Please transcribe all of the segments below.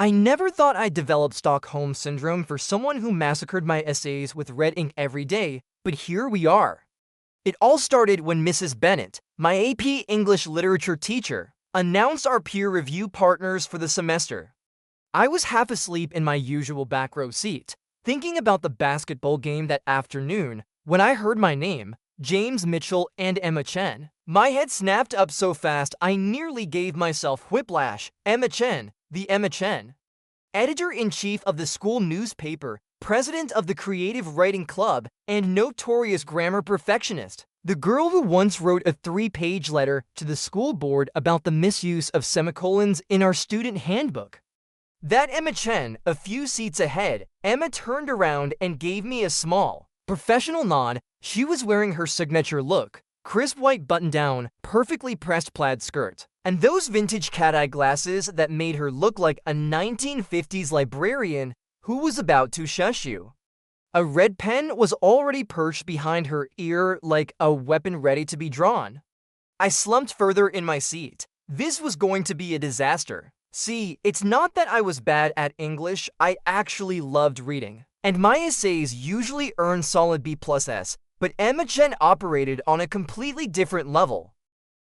I never thought I'd develop Stockholm Syndrome for someone who massacred my essays with red ink every day, but here we are. It all started when Mrs. Bennett, my AP English literature teacher, announced our peer review partners for the semester. I was half asleep in my usual back row seat, thinking about the basketball game that afternoon, when I heard my name, James Mitchell and Emma Chen. My head snapped up so fast I nearly gave myself whiplash. Emma Chen, the Emma Chen. Editor-in-chief of the school newspaper, president of the creative writing club, and notorious grammar perfectionist. The girl who once wrote a 3-page letter to the school board about the misuse of semicolons in our student handbook. That Emma Chen, a few seats ahead. Emma turned around and gave me a small, professional nod. She was wearing her signature look, crisp white button-down, perfectly pressed plaid skirt, and those vintage cat-eye glasses that made her look like a 1950s librarian who was about to shush you. A red pen was already perched behind her ear like a weapon ready to be drawn. I slumped further in my seat. This was going to be a disaster. See, it's not that I was bad at English, I actually loved reading. And my essays usually earn solid B+S, but Emma Chen operated on a completely different level.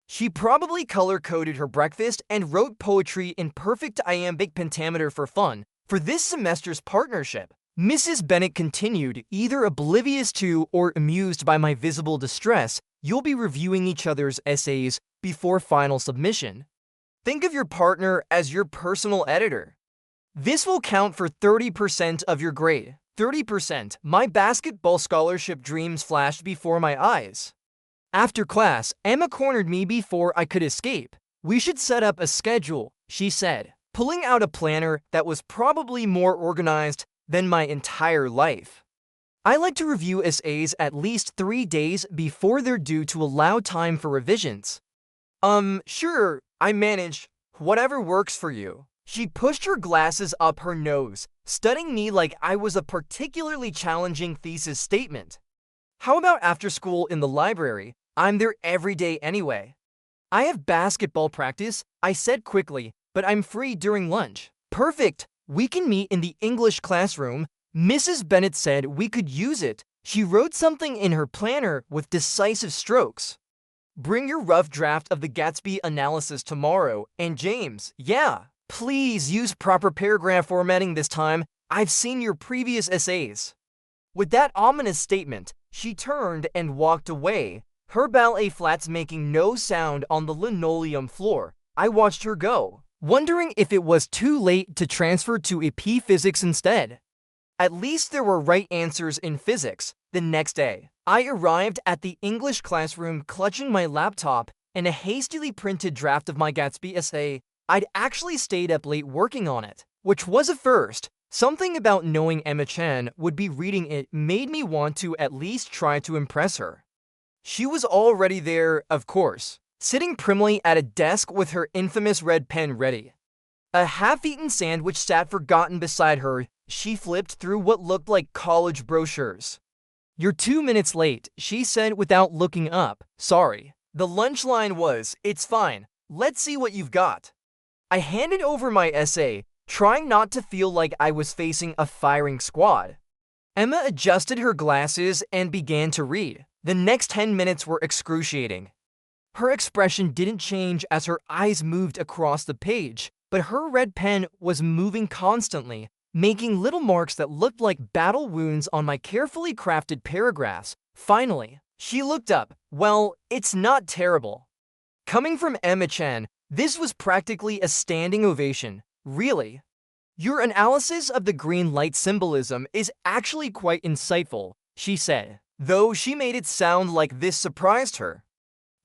She probably color-coded her breakfast and wrote poetry in perfect iambic pentameter for fun for this semester's partnership. Mrs. Bennett continued, either oblivious to or amused by my visible distress. You'll be reviewing each other's essays before final submission. Think of your partner as your personal editor. This will count for 30% of your grade. 30%. My basketball scholarship dreams flashed before my eyes. After class, Emma cornered me before I could escape. We should set up a schedule, she said, pulling out a planner that was probably more organized than my entire life. I like to review essays at least 3 days before they're due to allow time for revisions. Sure, I manage. Whatever works for you. She pushed her glasses up her nose, studying me like I was a particularly challenging thesis statement. How about after school in the library? I'm there every day anyway. I have basketball practice, I said quickly, but I'm free during lunch. Perfect. We can meet in the English classroom. Mrs. Bennett said we could use it. She wrote something in her planner with decisive strokes. Bring your rough draft of the Gatsby analysis tomorrow. And James, yeah, please use proper paragraph formatting this time. I've seen your previous essays. With that ominous statement, she turned and walked away, her ballet flats making no sound on the linoleum floor. I watched her go, wondering if it was too late to transfer to AP Physics instead. At least there were right answers in physics. The next day, I arrived at the English classroom clutching my laptop and a hastily printed draft of my Gatsby essay. I'd actually stayed up late working on it, which was a first. Something about knowing Emma Chen would be reading it made me want to at least try to impress her. She was already there, of course, sitting primly at a desk with her infamous red pen ready. A half-eaten sandwich sat forgotten beside her. She flipped through what looked like college brochures. "You're 2 minutes late," she said without looking up. "Sorry." The lunch line was, "It's fine. Let's see what you've got." I handed over my essay, trying not to feel like I was facing a firing squad. Emma adjusted her glasses and began to read. The next 10 minutes were excruciating. Her expression didn't change as her eyes moved across the page, but her red pen was moving constantly, making little marks that looked like battle wounds on my carefully crafted paragraphs. Finally, she looked up. Well, it's not terrible. Coming from Emma Chen, this was practically a standing ovation. Really? Your analysis of the green light symbolism is actually quite insightful, she said, though she made it sound like this surprised her.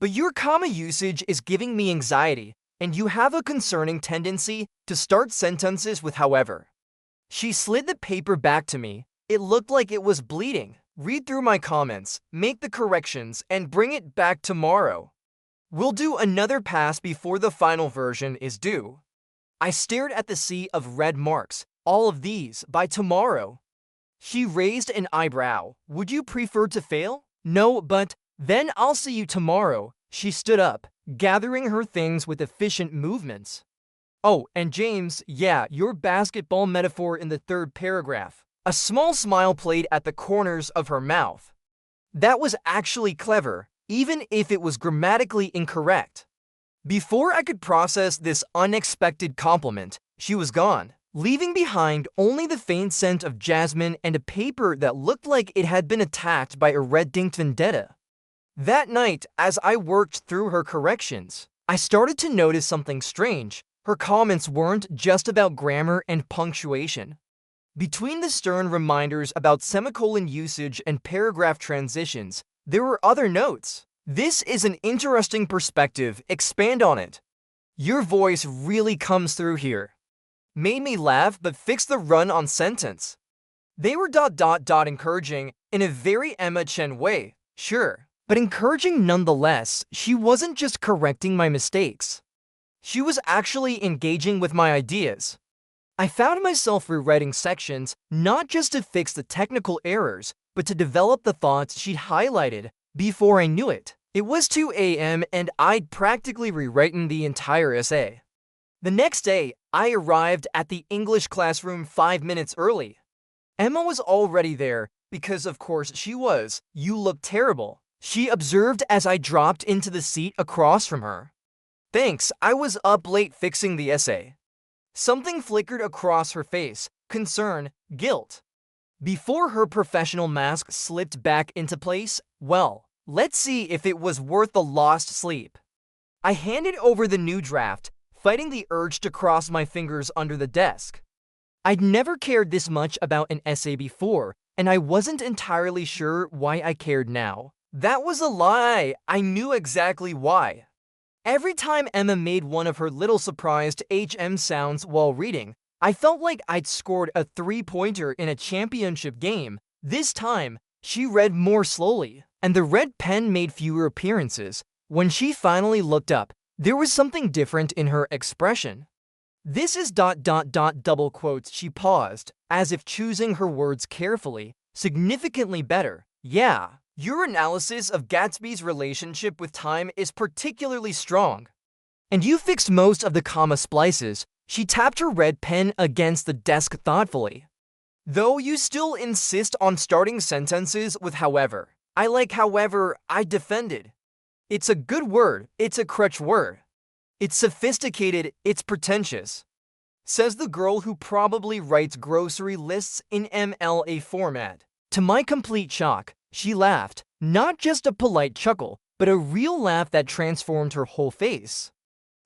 But your comma usage is giving me anxiety, and you have a concerning tendency to start sentences with however. She slid the paper back to me. It looked like it was bleeding. Read through my comments, make the corrections, and bring it back tomorrow. We'll do another pass before the final version is due. I stared at the sea of red marks. All of these by tomorrow. She raised an eyebrow. Would you prefer to fail? No, but then I'll see you tomorrow. She stood up, gathering her things with efficient movements. Oh, and James, yeah, your basketball metaphor in the third paragraph. A small smile played at the corners of her mouth. That was actually clever, even if it was grammatically incorrect. Before I could process this unexpected compliment, she was gone, leaving behind only the faint scent of jasmine and a paper that looked like it had been attacked by a red-inked vendetta. That night, as I worked through her corrections, I started to notice something strange. Her comments weren't just about grammar and punctuation. Between the stern reminders about semicolon usage and paragraph transitions, there were other notes. This is an interesting perspective. Expand on it. Your voice really comes through here. Made me laugh but fixed the run-on sentence. They were ... encouraging in a very Emma Chen way, sure, but encouraging nonetheless. She wasn't just correcting my mistakes. She was actually engaging with my ideas. I found myself rewriting sections not just to fix the technical errors, but to develop the thoughts she'd highlighted. Before I knew it, it was 2 a.m. and I'd practically rewritten the entire essay. The next day, I arrived at the English classroom 5 minutes early. Emma was already there, because of course she was. "You look terrible," she observed as I dropped into the seat across from her. "Thanks, I was up late fixing the essay." Something flickered across her face, concern, guilt. Before her professional mask slipped back into place, well, let's see if it was worth the lost sleep. I handed over the new draft, fighting the urge to cross my fingers under the desk. I'd never cared this much about an essay before, and I wasn't entirely sure why I cared now. That was a lie. I knew exactly why. Every time Emma made one of her little surprised HM sounds while reading, I felt like I'd scored a three-pointer in a championship game. This time, she read more slowly, and the red pen made fewer appearances. When she finally looked up, there was something different in her expression. "This is ... double quotes." She paused, as if choosing her words carefully. "Significantly better. Yeah. Your analysis of Gatsby's relationship with time is particularly strong. And you fixed most of the comma splices." She tapped her red pen against the desk thoughtfully. "Though you still insist on starting sentences with however. I like however," I defended. "It's a good word. It's a crutch word. It's sophisticated. It's pretentious," says the girl who probably writes grocery lists in MLA format. To my complete shock, she laughed, not just a polite chuckle, but a real laugh that transformed her whole face.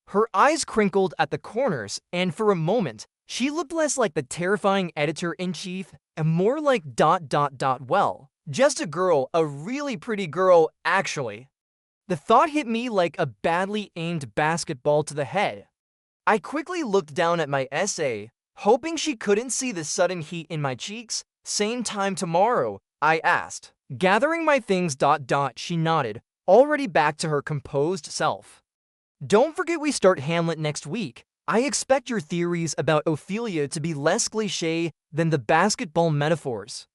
Her eyes crinkled at the corners, and for a moment, she looked less like the terrifying editor-in-chief and more like ... well, just a girl, a really pretty girl, actually. The thought hit me like a badly aimed basketball to the head. I quickly looked down at my essay, hoping she couldn't see the sudden heat in my cheeks. "Same time tomorrow?" I asked. Gathering my things ... she nodded, already back to her composed self. "Don't forget we start Hamlet next week. I expect your theories about Ophelia to be less cliché than the basketball metaphors."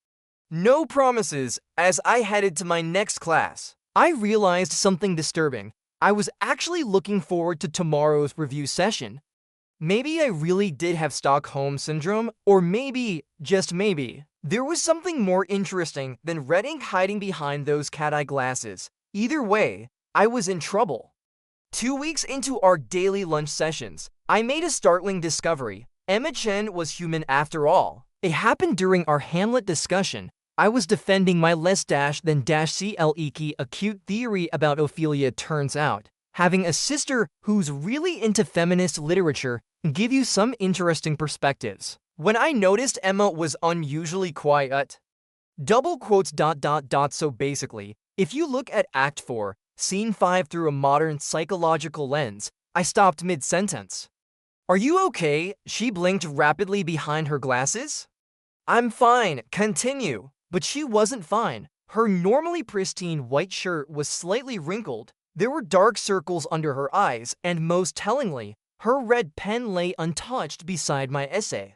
No promises. As I headed to my next class, I realized something disturbing. I was actually looking forward to tomorrow's review session. Maybe I really did have Stockholm Syndrome, or maybe, just maybe, there was something more interesting than red ink hiding behind those cat-eye glasses. Either way, I was in trouble. 2 weeks into our daily lunch sessions, I made a startling discovery. Emma Chen was human after all. It happened during our Hamlet discussion. I was defending my less than CLEK acute theory about Ophelia. Turns out, having a sister who's really into feminist literature can give you some interesting perspectives. When I noticed Emma was unusually quiet, double quotes ... So basically, if you look at Act 4, Scene 5 through a modern psychological lens, I stopped mid-sentence. "Are you okay?" She blinked rapidly behind her glasses. "I'm fine, continue." But she wasn't fine. Her normally pristine white shirt was slightly wrinkled, there were dark circles under her eyes, and most tellingly, her red pen lay untouched beside my essay.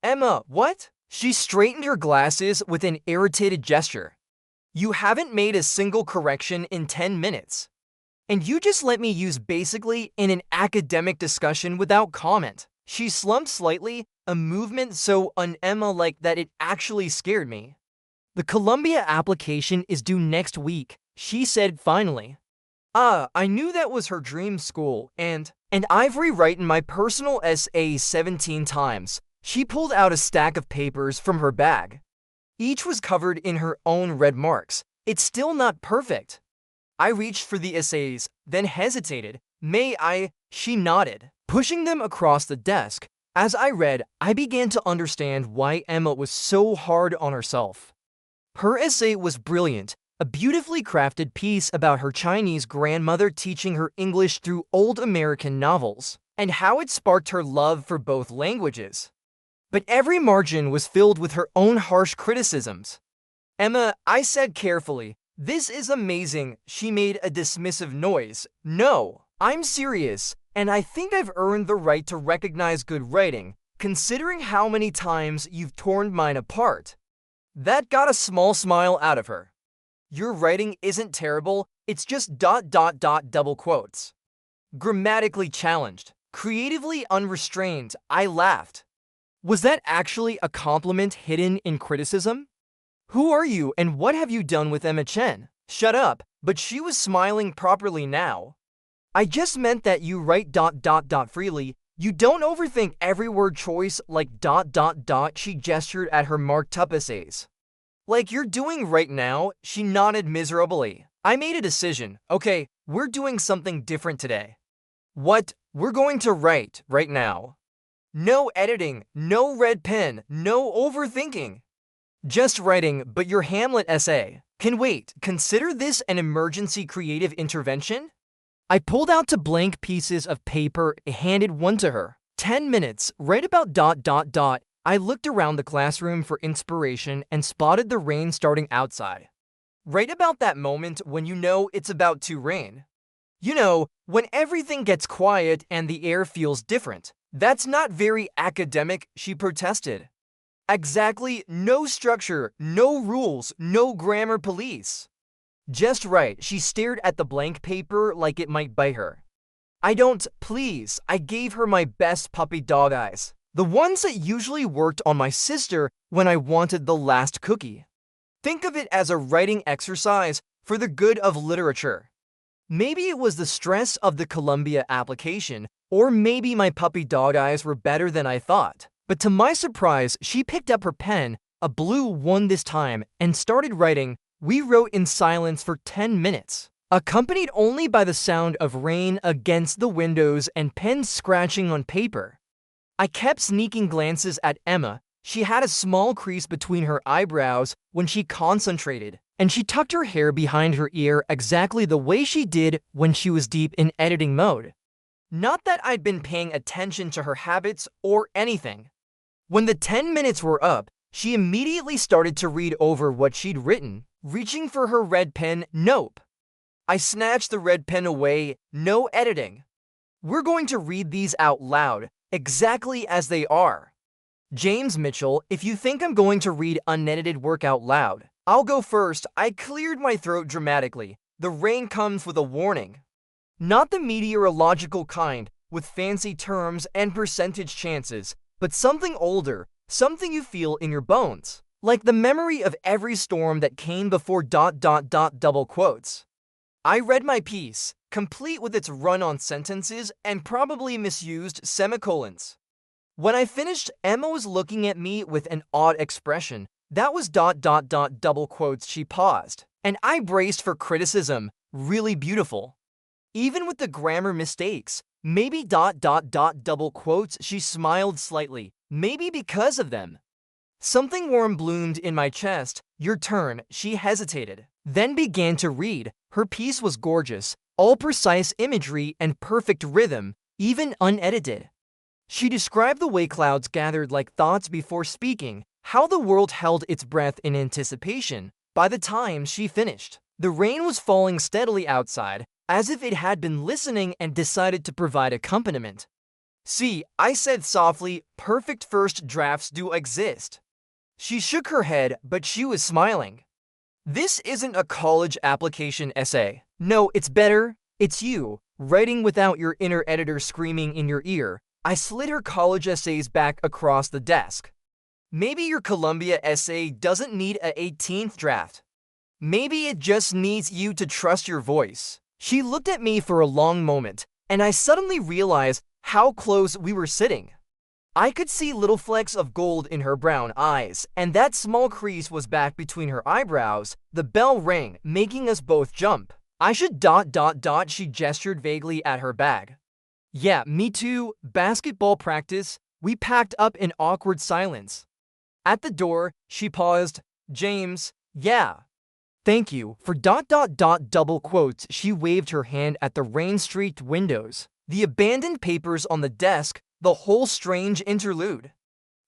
"Emma, what?" She straightened her glasses with an irritated gesture. "You haven't made a single correction in 10 minutes. And you just let me use basically in an academic discussion without comment. She slumped slightly, a movement so un-Emma-like that it actually scared me. The Columbia application is due next week, she said finally. I knew that was her dream school, and I've rewritten my personal essay 17 times. She pulled out a stack of papers from her bag. Each was covered in her own red marks. It's still not perfect. I reached for the essays, then hesitated. May I? She nodded, pushing them across the desk. As I read, I began to understand why Emma was so hard on herself. Her essay was brilliant, a beautifully crafted piece about her Chinese grandmother teaching her English through old American novels, and how it sparked her love for both languages. But every margin was filled with her own harsh criticisms. Emma, I said carefully, this is amazing. She made a dismissive noise. No, I'm serious, and I think I've earned the right to recognize good writing, considering how many times you've torn mine apart. That got a small smile out of her. Your writing isn't terrible, it's just ... double quotes. Grammatically challenged, creatively unrestrained, I laughed. Was that actually a compliment hidden in criticism? Who are you and what have you done with Emma Chen? Shut up, but she was smiling properly now. I just meant that you write ... freely. You don't overthink every word choice like ... She gestured at her marked up essays. Like you're doing right now, she nodded miserably. I made a decision. Okay, we're doing something different today. What? We're going to write right now. No editing, no red pen, no overthinking. Just writing, but your Hamlet essay can wait. Consider this an emergency creative intervention? I pulled out 2 blank pieces of paper and handed one to her. 10 minutes, right about ... I looked around the classroom for inspiration and spotted the rain starting outside. Right about that moment when you know it's about to rain. You know, when everything gets quiet and the air feels different. That's not very academic, she protested. Exactly, no structure, no rules, no grammar police. Just right, she stared at the blank paper like it might bite her. Please, I gave her my best puppy dog eyes. The ones that usually worked on my sister when I wanted the last cookie. Think of it as a writing exercise for the good of literature. Maybe it was the stress of the Columbia application, or maybe my puppy dog eyes were better than I thought. But to my surprise, she picked up her pen, a blue one this time, and started writing. We wrote in silence for 10 minutes, accompanied only by the sound of rain against the windows and pens scratching on paper. I kept sneaking glances at Emma. She had a small crease between her eyebrows when she concentrated, and she tucked her hair behind her ear exactly the way she did when she was deep in editing mode. Not that I'd been paying attention to her habits or anything. When the 10 minutes were up, she immediately started to read over what she'd written, reaching for her red pen. Nope. I snatched the red pen away. No editing. We're going to read these out loud, exactly as they are. James Mitchell, if you think I'm going to read unedited work out loud, I'll go first. I cleared my throat dramatically. The rain comes with a warning. Not the meteorological kind, with fancy terms and percentage chances, but something older, something you feel in your bones. Like the memory of every storm that came before ... double quotes. I read my piece, complete with its run-on sentences and probably misused semicolons. When I finished, Emma was looking at me with an odd expression. That was ... double quotes. She paused, and I braced for criticism. Really beautiful. Even with the grammar mistakes, maybe ... double quotes. She smiled slightly, maybe because of them. Something warm bloomed in my chest. Your turn. She hesitated, then began to read. Her piece was gorgeous, all precise imagery and perfect rhythm, even unedited. She described the way clouds gathered like thoughts before speaking, how the world held its breath in anticipation. By the time she finished, the rain was falling steadily outside, as if it had been listening and decided to provide accompaniment. See, I said softly, perfect first drafts do exist. She shook her head, but she was smiling. This isn't a college application essay. No, it's better. It's you, writing without your inner editor screaming in your ear. I slid her college essays back across the desk. Maybe your Columbia essay doesn't need a 18th draft. Maybe it just needs you to trust your voice. She looked at me for a long moment, and I suddenly realized how close we were sitting. I could see little flecks of gold in her brown eyes, and that small crease was back between her eyebrows. The bell rang, making us both jump. I should ... She gestured vaguely at her bag. Yeah, me too. Basketball practice. We packed up in awkward silence. At the door, she paused. James, yeah. Thank you. For ... double quotes, she waved her hand at the rain-streaked windows, the abandoned papers on the desk, the whole strange interlude.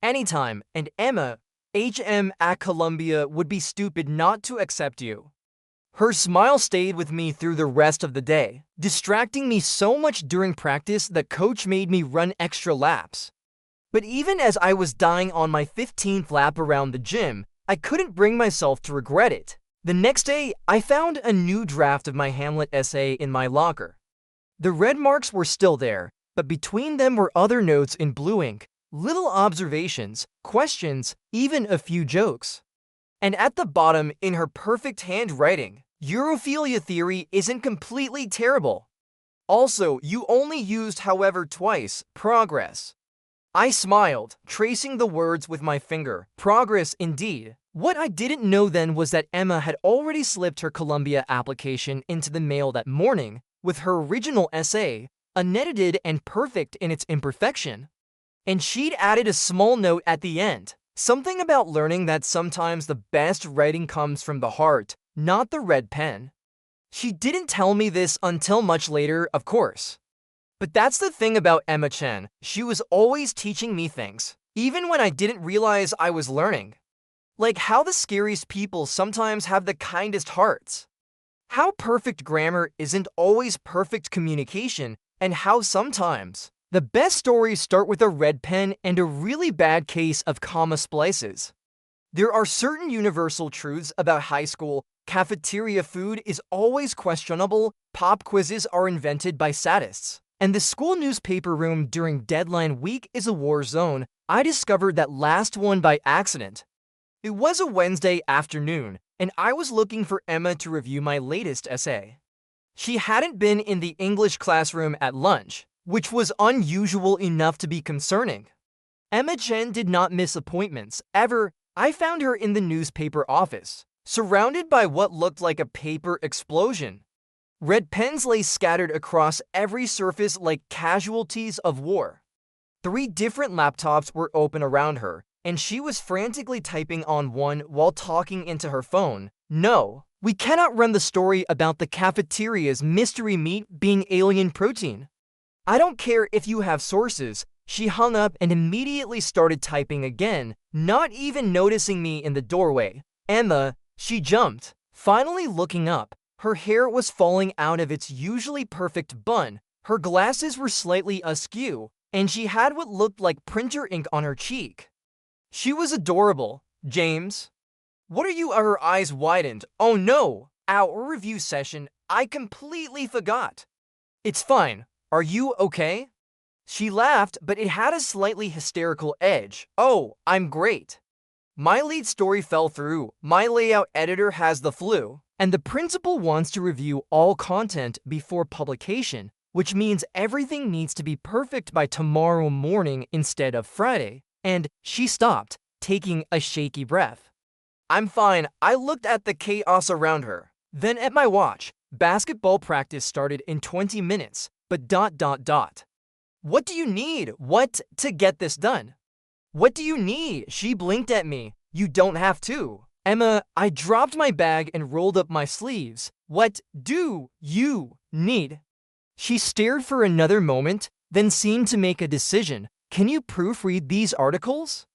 Anytime, and Emma, HM at Columbia would be stupid not to accept you. Her smile stayed with me through the rest of the day, distracting me so much during practice that coach made me run extra laps. But even as I was dying on my 15th lap around the gym, I couldn't bring myself to regret it. The next day, I found a new draft of my Hamlet essay in my locker. The red marks were still there, but between them were other notes in blue ink, little observations, questions, even a few jokes. And at the bottom, in her perfect handwriting, Europhilia theory isn't completely terrible. Also, you only used however twice, progress. I smiled, tracing the words with my finger. Progress indeed. What I didn't know then was that Emma had already slipped her Columbia application into the mail that morning, with her original essay, unedited and perfect in its imperfection. And she'd added a small note at the end, something about learning that sometimes the best writing comes from the heart, not the red pen. She didn't tell me this until much later, of course. But that's the thing about Emma Chen, she was always teaching me things, even when I didn't realize I was learning. Like how the scariest people sometimes have the kindest hearts. How perfect grammar isn't always perfect communication, and how sometimes the best stories start with a red pen and a really bad case of comma splices. There are certain universal truths about high school. Cafeteria food is always questionable, pop quizzes are invented by sadists, and the school newspaper room during deadline week is a war zone. I discovered that last one by accident. It was a Wednesday afternoon, and I was looking for Emma to review my latest essay. She hadn't been in the English classroom at lunch, which was unusual enough to be concerning. Emma Chen did not miss appointments, ever. I found her in the newspaper office, surrounded by what looked like a paper explosion. Red pens lay scattered across every surface like casualties of war. 3 different laptops were open around her, and she was frantically typing on one while talking into her phone. No, we cannot run the story about the cafeteria's mystery meat being alien protein. I don't care if you have sources. She hung up and immediately started typing again, not even noticing me in the doorway. Emma, she jumped, finally looking up. Her hair was falling out of its usually perfect bun, her glasses were slightly askew, and she had what looked like printer ink on her cheek. She was adorable. James? What are you? Her eyes widened. Oh no! Our review session, I completely forgot. It's fine. Are you okay? She laughed, but it had a slightly hysterical edge. Oh, I'm great. My lead story fell through, my layout editor has the flu, and the principal wants to review all content before publication, which means everything needs to be perfect by tomorrow morning instead of Friday. And she stopped, taking a shaky breath. I'm fine. I looked at the chaos around her, then at my watch. Basketball practice started in 20 minutes, but ... What do you need? What to get this done? What do you need? She blinked at me. You don't have to. Emma, I dropped my bag and rolled up my sleeves. What do you need? She stared for another moment, then seemed to make a decision. Can you proofread these articles?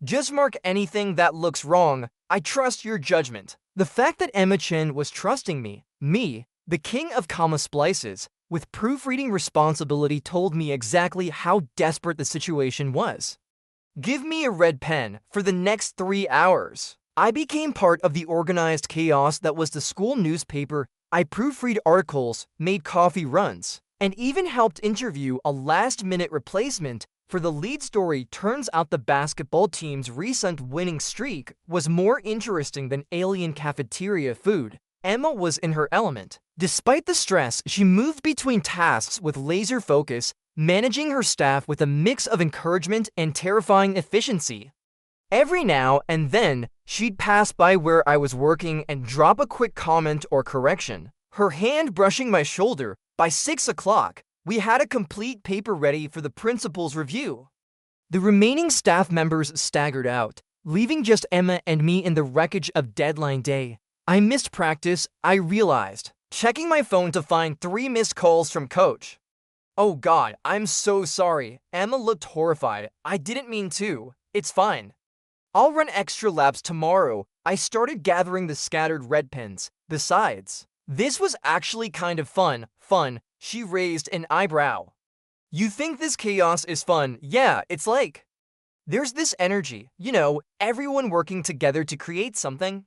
Just mark anything that looks wrong. I trust your judgment. The fact that Emma Chen was trusting me, the king of comma splices, with proofreading responsibility told me exactly how desperate the situation was. Give me a red pen for the next 3 hours. I became part of the organized chaos that was the school newspaper. I proofread articles, made coffee runs, and even helped interview a last-minute replacement for the lead story. Turns out the basketball team's recent winning streak was more interesting than alien cafeteria food. Emma was in her element. Despite the stress, she moved between tasks with laser focus, managing her staff with a mix of encouragement and terrifying efficiency. Every now and then, she'd pass by where I was working and drop a quick comment or correction, her hand brushing my shoulder. By 6 o'clock, we had a complete paper ready for the principal's review. The remaining staff members staggered out, leaving just Emma and me in the wreckage of deadline day. I missed practice, I realized, checking my phone to find 3 missed calls from coach. "Oh God, I'm so sorry." Emma looked horrified. "I didn't mean to. It's fine. I'll run extra laps tomorrow." I started gathering the scattered red pens. Besides, this was actually kind of fun. Fun, she raised an eyebrow. "You think this chaos is fun?" "Yeah, it's like there's this energy, everyone working together to create something.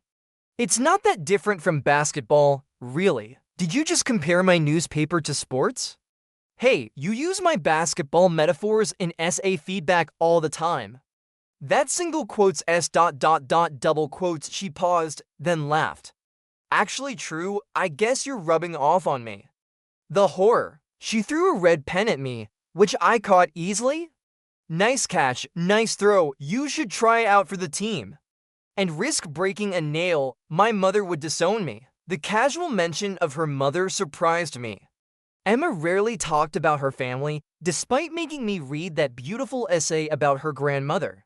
It's not that different from basketball, really. Did you just compare my newspaper to sports? Hey, you use my basketball metaphors in essay feedback all the time." That single quotes double quotes. She paused, then laughed. "Actually true, I guess you're rubbing off on me." The horror. She threw a red pen at me, which I caught easily. "Nice catch, nice throw, you should try out for the team." And risk breaking a nail, my mother would disown me. The casual mention of her mother surprised me. Emma rarely talked about her family, despite making me read that beautiful essay about her grandmother.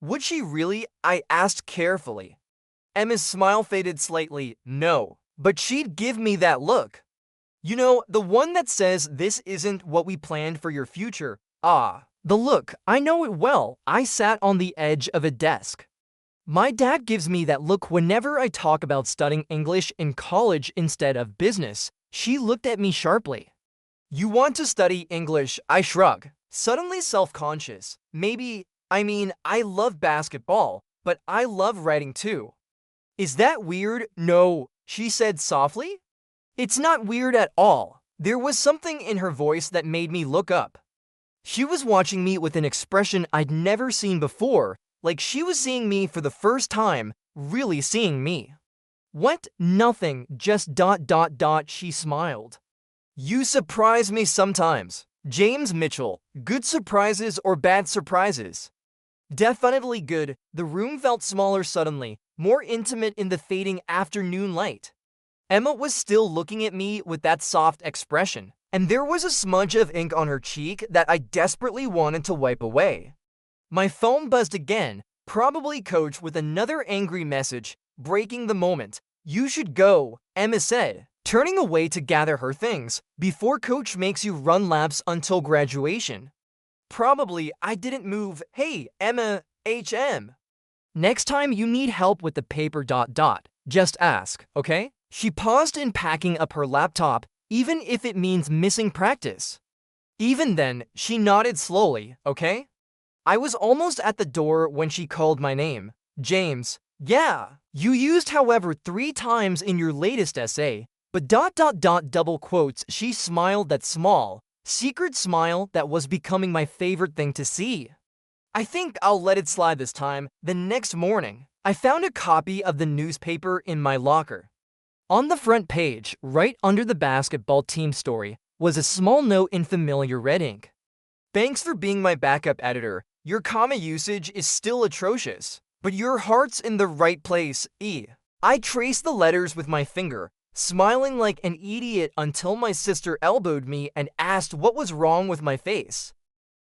Would she really? I asked carefully. Emma's smile faded slightly. "No, but she'd give me that look. The one that says this isn't what we planned for your future." Ah, the look, I know it well. I sat on the edge of a desk. My dad gives me that look whenever I talk about studying English in college instead of business. She looked at me sharply. "You want to study English?" I shrug, suddenly self-conscious. I love basketball, but I love writing too. "Is that weird?" "No," she said softly. "It's not weird at all." There was something in her voice that made me look up. She was watching me with an expression I'd never seen before, like she was seeing me for the first time, really seeing me. "What? Nothing, just ... she smiled. "You surprise me sometimes." James Mitchell. Good surprises or bad surprises? Definitely good. The room felt smaller suddenly, more intimate in the fading afternoon light. Emma was still looking at me with that soft expression, and there was a smudge of ink on her cheek that I desperately wanted to wipe away. My phone buzzed again, probably coach with another angry message, breaking the moment. "You should go," Emma said, turning away to gather her things, "before coach makes you run laps until graduation." Probably I didn't move. "Hey, Emma, HM. Next time you need help with the paper ... just ask, okay?" She paused in packing up her laptop, "even if it means missing practice." Even then, she nodded slowly, "Okay?" I was almost at the door when she called my name. "James." "Yeah, you used however 3 times in your latest essay, but ... double quotes." She smiled, that small, secret smile that was becoming my favorite thing to see. "I think I'll let it slide this time." The next morning, I found a copy of the newspaper in my locker. On the front page, right under the basketball team story, was a small note in familiar red ink. "Thanks for being my backup editor. Your comma usage is still atrocious, but your heart's in the right place, E." I traced the letters with my finger, smiling like an idiot until my sister elbowed me and asked what was wrong with my face.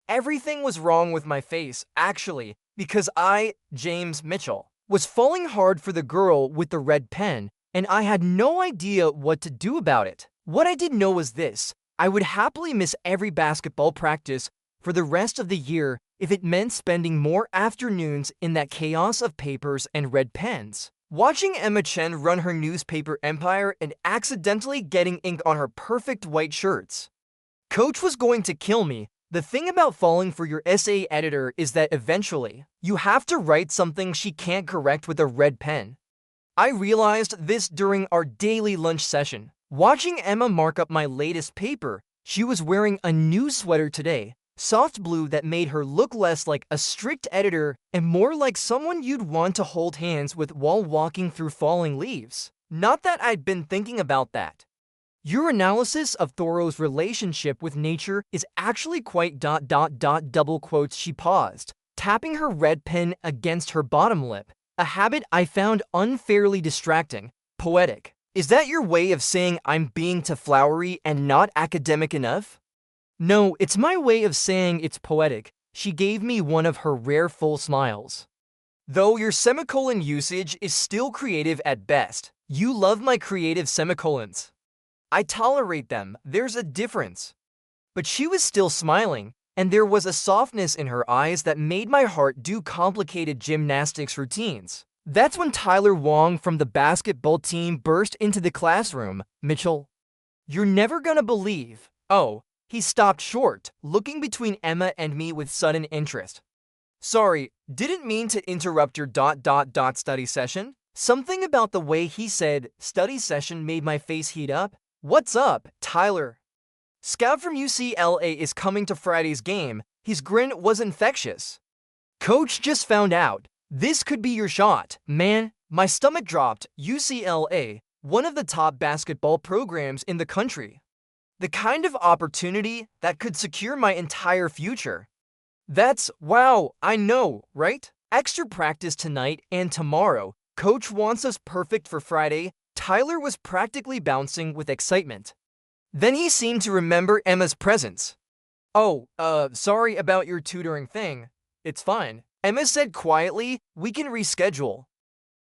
Everything was wrong with my face, actually, because I, James Mitchell, was falling hard for the girl with the red pen, and I had no idea what to do about it. What I did know was this: I would happily miss every basketball practice for the rest of the year if it meant spending more afternoons in that chaos of papers and red pens, watching Emma Chen run her newspaper empire and accidentally getting ink on her perfect white shirts. Coach was going to kill me. The thing about falling for your essay editor is that eventually, you have to write something she can't correct with a red pen. I realized this during our daily lunch session. Watching Emma mark up my latest paper, she was wearing a new sweater today, soft blue that made her look less like a strict editor and more like someone you'd want to hold hands with while walking through falling leaves. Not that I'd been thinking about that. Your analysis of Thoreau's relationship with nature is actually quite ... double quotes. She paused, tapping her red pen against her bottom lip, a habit I found unfairly distracting. Poetic. Is that your way of saying I'm being too flowery and not academic enough? No, it's my way of saying it's poetic. She gave me one of her rare full smiles. Though your semicolon usage is still creative at best, you love my creative semicolons. I tolerate them, there's a difference. But she was still smiling, and there was a softness in her eyes that made my heart do complicated gymnastics routines. That's when Tyler Wong from the basketball team burst into the classroom. Mitchell, you're never gonna believe. Oh, he stopped short, looking between Emma and me with sudden interest. Sorry, didn't mean to interrupt your ... study session. Something about the way he said study session made my face heat up. What's up, Tyler? Scout from UCLA is coming to Friday's game. His grin was infectious. Coach just found out. This could be your shot, man. My stomach dropped. UCLA, one of the top basketball programs in the country. The kind of opportunity that could secure my entire future. That's, wow, I know, right? Extra practice tonight and tomorrow. Coach wants us perfect for Friday. Tyler was practically bouncing with excitement. Then he seemed to remember Emma's presence. Oh, sorry about your tutoring thing. It's fine. Emma said quietly, we can reschedule.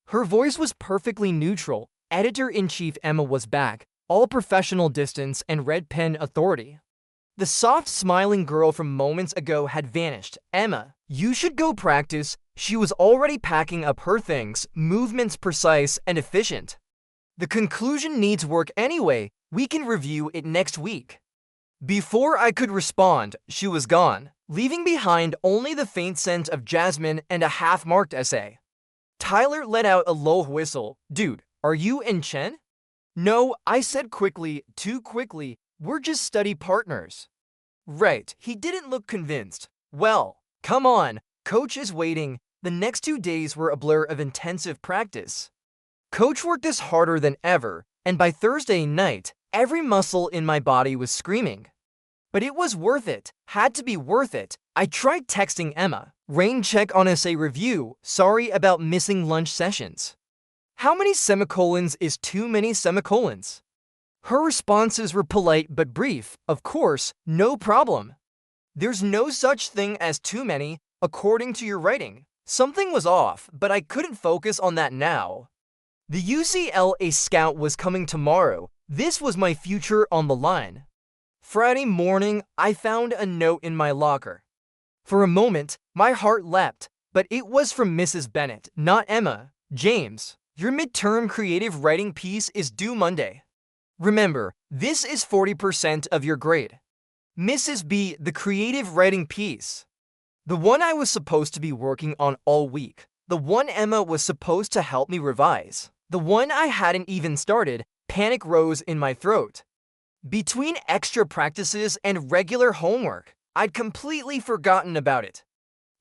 Her voice was perfectly neutral. Editor-in-chief Emma was back, all professional distance and red pen authority. The soft, smiling girl from moments ago had vanished. Emma, you should go practice. She was already packing up her things, movements precise and efficient. The conclusion needs work anyway. We can review it next week. Before I could respond, she was gone, leaving behind only the faint scent of jasmine and a half-marked essay. Tyler let out a low whistle. Dude, are you and Chen? No, I said quickly, too quickly. We're just study partners. Right, he didn't look convinced. Well, come on, coach is waiting. The next 2 days were a blur of intensive practice. Coach worked us harder than ever, and by Thursday night, every muscle in my body was screaming. But it was worth it, had to be worth it. I tried texting Emma. Rain check on essay review, sorry about missing lunch sessions. How many semicolons is too many semicolons? Her responses were polite but brief. Of course, no problem. There's no such thing as too many, according to your writing. Something was off, but I couldn't focus on that now. The UCLA scout was coming tomorrow. This was my future on the line. Friday morning, I found a note in my locker. For a moment, my heart leapt, but it was from Mrs. Bennett, not Emma. James, your midterm creative writing piece is due Monday. Remember, this is 40% of your grade. Mrs. B, the creative writing piece. The one I was supposed to be working on all week. The one Emma was supposed to help me revise. The one I hadn't even started. Panic rose in my throat. Between extra practices and regular homework, I'd completely forgotten about it.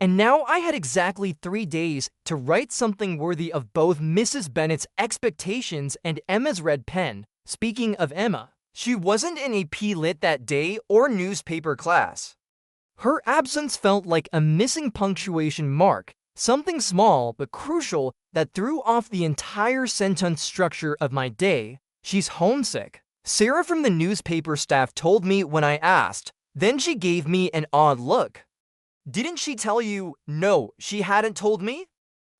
And now I had exactly 3 days to write something worthy of both Mrs. Bennett's expectations and Emma's red pen. Speaking of Emma, she wasn't in AP Lit that day or newspaper class. Her absence felt like a missing punctuation mark, something small but crucial that threw off the entire sentence structure of my day. She's homesick. Sarah from the newspaper staff told me when I asked. Then she gave me an odd look. Didn't she tell you? No, she hadn't told me.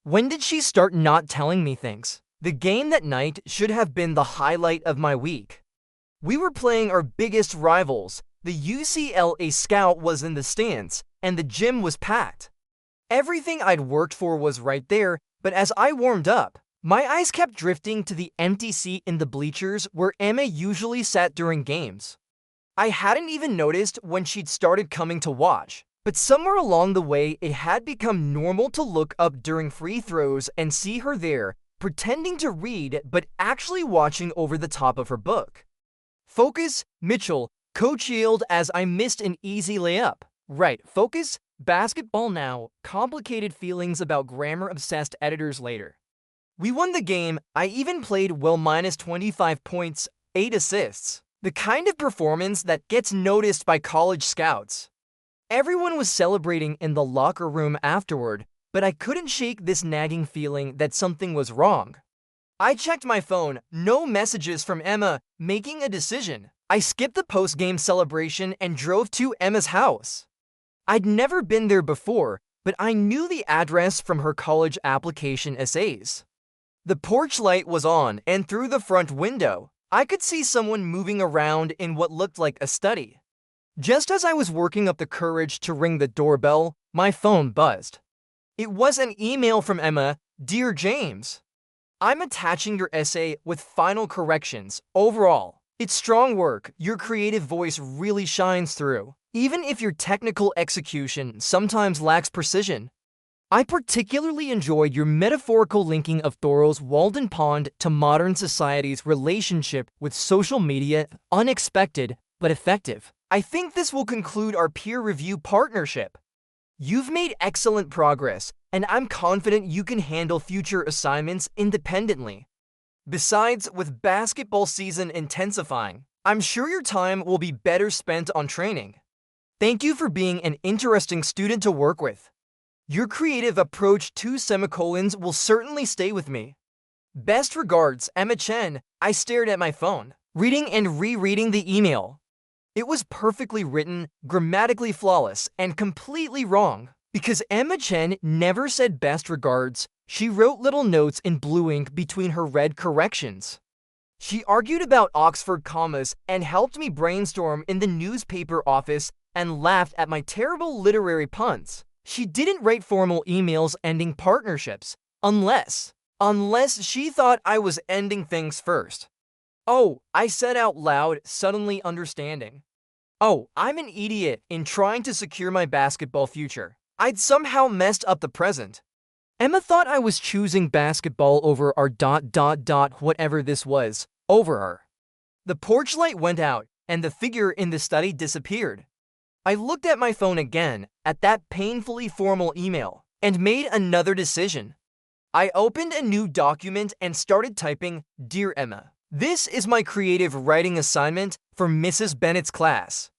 When did she start not telling me things? The game that night should have been the highlight of my week. We were playing our biggest rivals. The UCLA scout was in the stands, and the gym was packed. Everything I'd worked for was right there, but as I warmed up, my eyes kept drifting to the empty seat in the bleachers where Emma usually sat during games. I hadn't even noticed when she'd started coming to watch, but somewhere along the way it had become normal to look up during free throws and see her there, pretending to read but actually watching over the top of her book. Focus, Mitchell. Coach yelled as I missed an easy layup. Right, focus, basketball now. Complicated feelings about grammar-obsessed editors later. We won the game. I even played well, minus 25 points, 8 assists. The kind of performance that gets noticed by college scouts. Everyone was celebrating in the locker room afterward, but I couldn't shake this nagging feeling that something was wrong. I checked my phone, no messages from Emma, making a decision. I skipped the post-game celebration and drove to Emma's house. I'd never been there before, but I knew the address from her college application essays. The porch light was on, and through the front window, I could see someone moving around in what looked like a study. Just as I was working up the courage to ring the doorbell, my phone buzzed. It was an email from Emma. Dear James, I'm attaching your essay with final corrections. Overall, it's strong work. Your creative voice really shines through, even if your technical execution sometimes lacks precision. I particularly enjoyed your metaphorical linking of Thoreau's Walden Pond to modern society's relationship with social media. Unexpected, but effective. I think this will conclude our peer review partnership. You've made excellent progress, and I'm confident you can handle future assignments independently. Besides, with basketball season intensifying, I'm sure your time will be better spent on training. Thank you for being an interesting student to work with. Your creative approach to semicolons will certainly stay with me. Best regards, Emma Chen. I stared at my phone, reading and rereading the email. It was perfectly written, grammatically flawless, and completely wrong. Because Emma Chen never said best regards, she wrote little notes in blue ink between her red corrections. She argued about Oxford commas and helped me brainstorm in the newspaper office and laughed at my terrible literary puns. She didn't write formal emails ending partnerships, unless she thought I was ending things first. Oh, I said out loud, suddenly understanding. Oh, I'm an idiot in trying to secure my basketball future. I'd somehow messed up the present. Emma thought I was choosing basketball over our whatever this was, over her. The porch light went out, and the figure in the study disappeared. I looked at my phone again, at that painfully formal email, and made another decision. I opened a new document and started typing, Dear Emma, this is my creative writing assignment for Mrs. Bennett's class.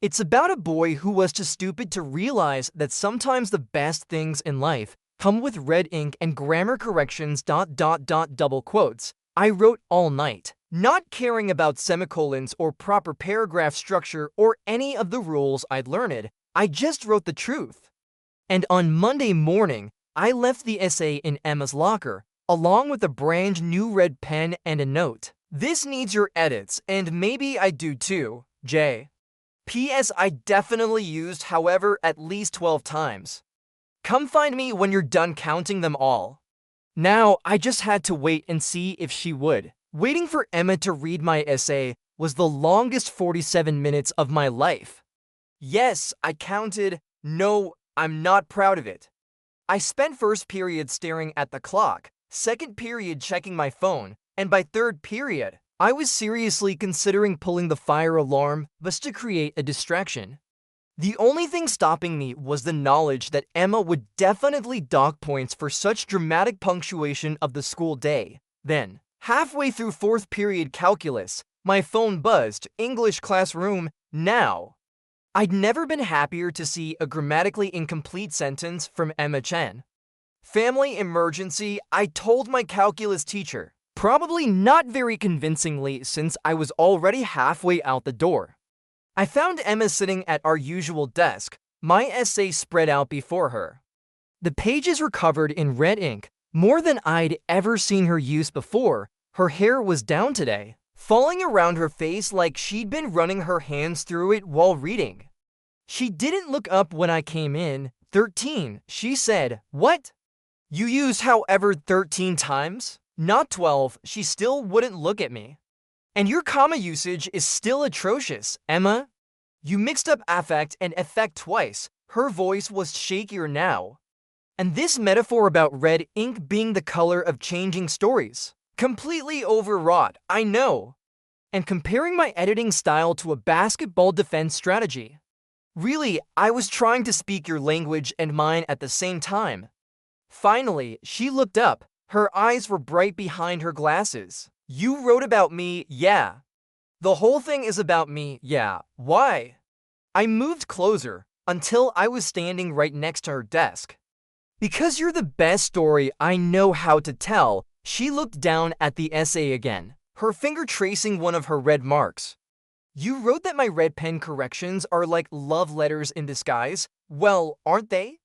It's about a boy who was too stupid to realize that sometimes the best things in life come with red ink and grammar corrections. Double quotes. I wrote all night, not caring about semicolons or proper paragraph structure or any of the rules I'd learned. I just wrote the truth. And on Monday morning, I left the essay in Emma's locker, along with a brand new red pen and a note. This needs your edits, and maybe I do too, J. P.S. I definitely used however at least 12 times. Come find me when you're done counting them all. Now, I just had to wait and see if she would. Waiting for Emma to read my essay was the longest 47 minutes of my life. Yes, I counted. No, I'm not proud of it. I spent first period staring at the clock, second period checking my phone, and by third period, I was seriously considering pulling the fire alarm just to create a distraction. The only thing stopping me was the knowledge that Emma would definitely dock points for such dramatic punctuation of the school day. Then, halfway through fourth period calculus, my phone buzzed, English classroom, now. I'd never been happier to see a grammatically incomplete sentence from Emma Chen. Family emergency, I told my calculus teacher. Probably not very convincingly since I was already halfway out the door. I found Emma sitting at our usual desk, my essay spread out before her. The pages were covered in red ink, more than I'd ever seen her use before. Her hair was down today, falling around her face like she'd been running her hands through it while reading. She didn't look up when I came in. 13, she said. What? You used however 13 times? Not 12, she still wouldn't look at me. And your comma usage is still atrocious, Emma. You mixed up affect and effect twice. Her voice was shakier now. And this metaphor about red ink being the color of changing stories. Completely overwrought, I know. and comparing my editing style to a basketball defense strategy. Really, I was trying to speak your language and mine at the same time. Finally, she looked up. Her eyes were bright behind her glasses. You wrote about me, yeah. The whole thing is about me, yeah. Why? I moved closer until I was standing right next to her desk. Because you're the best story I know how to tell. She looked down at the essay again, her finger tracing one of her red marks. You wrote that my red pen corrections are like love letters in disguise. Well, aren't they?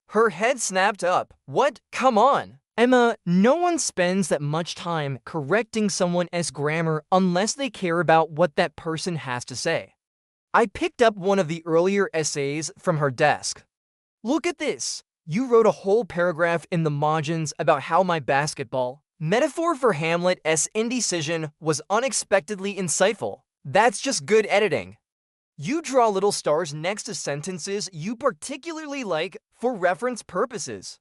Her head snapped up. What? Come on. Emma, no one spends that much time correcting someone else's grammar unless they care about what that person has to say. I picked up one of the earlier essays from her desk. Look at this. You wrote a whole paragraph in the margins about how my basketball metaphor for Hamlet's indecision was unexpectedly insightful. That's just good editing. You draw little stars next to sentences you particularly like for reference purposes.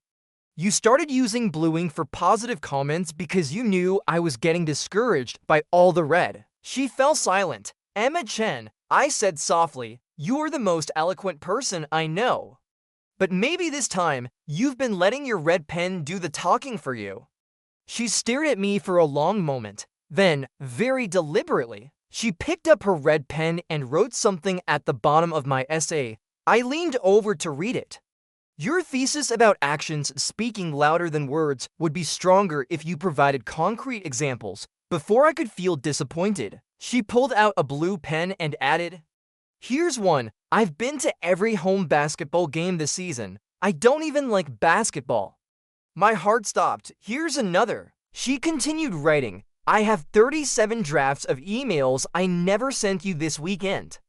You started using bluing for positive comments because you knew I was getting discouraged by all the red. She fell silent. Emma Chen, I said softly, you're the most eloquent person I know. But maybe this time, you've been letting your red pen do the talking for you. She stared at me for a long moment. Then, very deliberately, she picked up her red pen and wrote something at the bottom of my essay. I leaned over to read it. Your thesis about actions speaking louder than words would be stronger if you provided concrete examples. Before I could feel disappointed, she pulled out a blue pen and added, here's one. I've been to every home basketball game this season. I don't even like basketball. My heart stopped. Here's another. She continued writing. I have 37 drafts of emails I never sent you this weekend.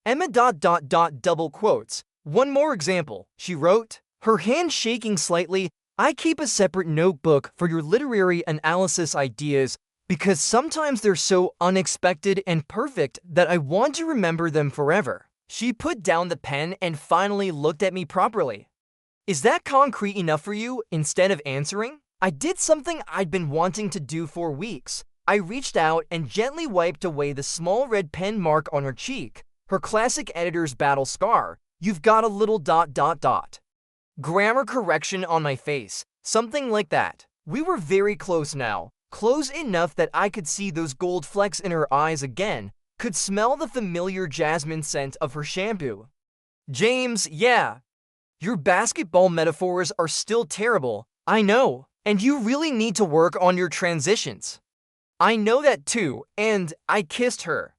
Emma ... double quotes. One more example, she wrote, her hand shaking slightly. I keep a separate notebook for your literary analysis ideas because sometimes they're so unexpected and perfect that I want to remember them forever. She put down the pen and finally looked at me properly. Is that concrete enough for you? Instead of answering, I did something I'd been wanting to do for weeks. I reached out and gently wiped away the small red pen mark on her cheek, her classic editor's battle scar. You've got a little ... grammar correction on my face, something like that. We were very close now, close enough that I could see those gold flecks in her eyes again, could smell the familiar jasmine scent of her shampoo. James, yeah. Your basketball metaphors are still terrible, I know, and you really need to work on your transitions. I know that too, and I kissed her.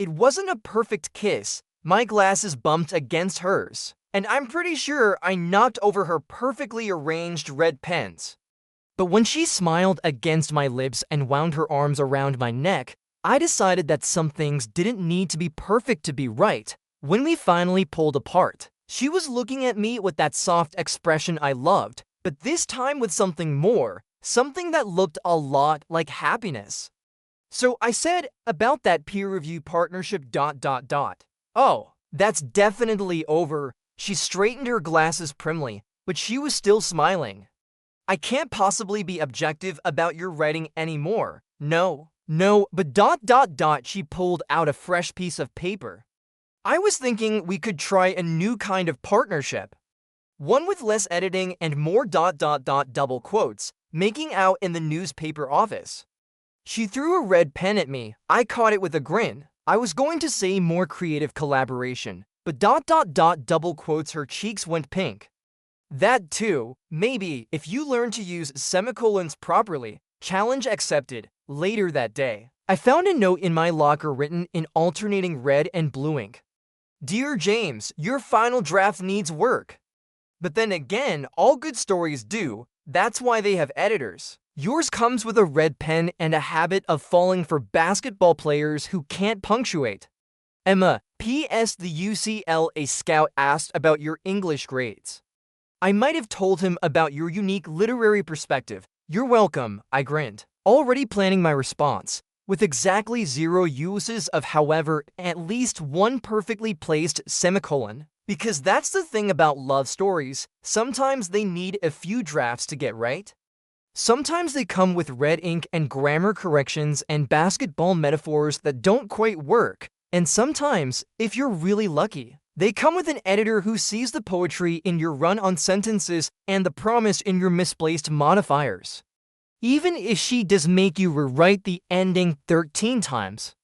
It wasn't a perfect kiss. My glasses bumped against hers, and I'm pretty sure I knocked over her perfectly arranged red pens. But when she smiled against my lips and wound her arms around my neck, I decided that some things didn't need to be perfect to be right. When we finally pulled apart, she was looking at me with that soft expression I loved, but this time with something more, something that looked a lot like happiness. So I said, about that peer review partnership ... Oh, that's definitely over. She straightened her glasses primly, but she was still smiling. I can't possibly be objective about your writing anymore. No, but ... She pulled out a fresh piece of paper. I was thinking we could try a new kind of partnership. One with less editing and more ... double quotes, making out in the newspaper office. She threw a red pen at me. I caught it with a grin. I was going to say more creative collaboration, but ... double quotes, her cheeks went pink. That too, maybe, if you learn to use semicolons properly. Challenge accepted. Later that day, I found a note in my locker written in alternating red and blue ink. Dear James, your final draft needs work. But then again, all good stories do. That's why they have editors. Yours comes with a red pen and a habit of falling for basketball players who can't punctuate. Emma, P.S. The UCLA scout asked about your English grades. I might have told him about your unique literary perspective. You're welcome, I grinned, already planning my response, with exactly 0 uses of however, at least one perfectly placed semicolon. Because that's the thing about love stories, sometimes they need a few drafts to get right. Sometimes they come with red ink and grammar corrections and basketball metaphors that don't quite work, and sometimes, if you're really lucky, they come with an editor who sees the poetry in your run-on sentences and the promise in your misplaced modifiers. Even if she does make you rewrite the ending 13 times.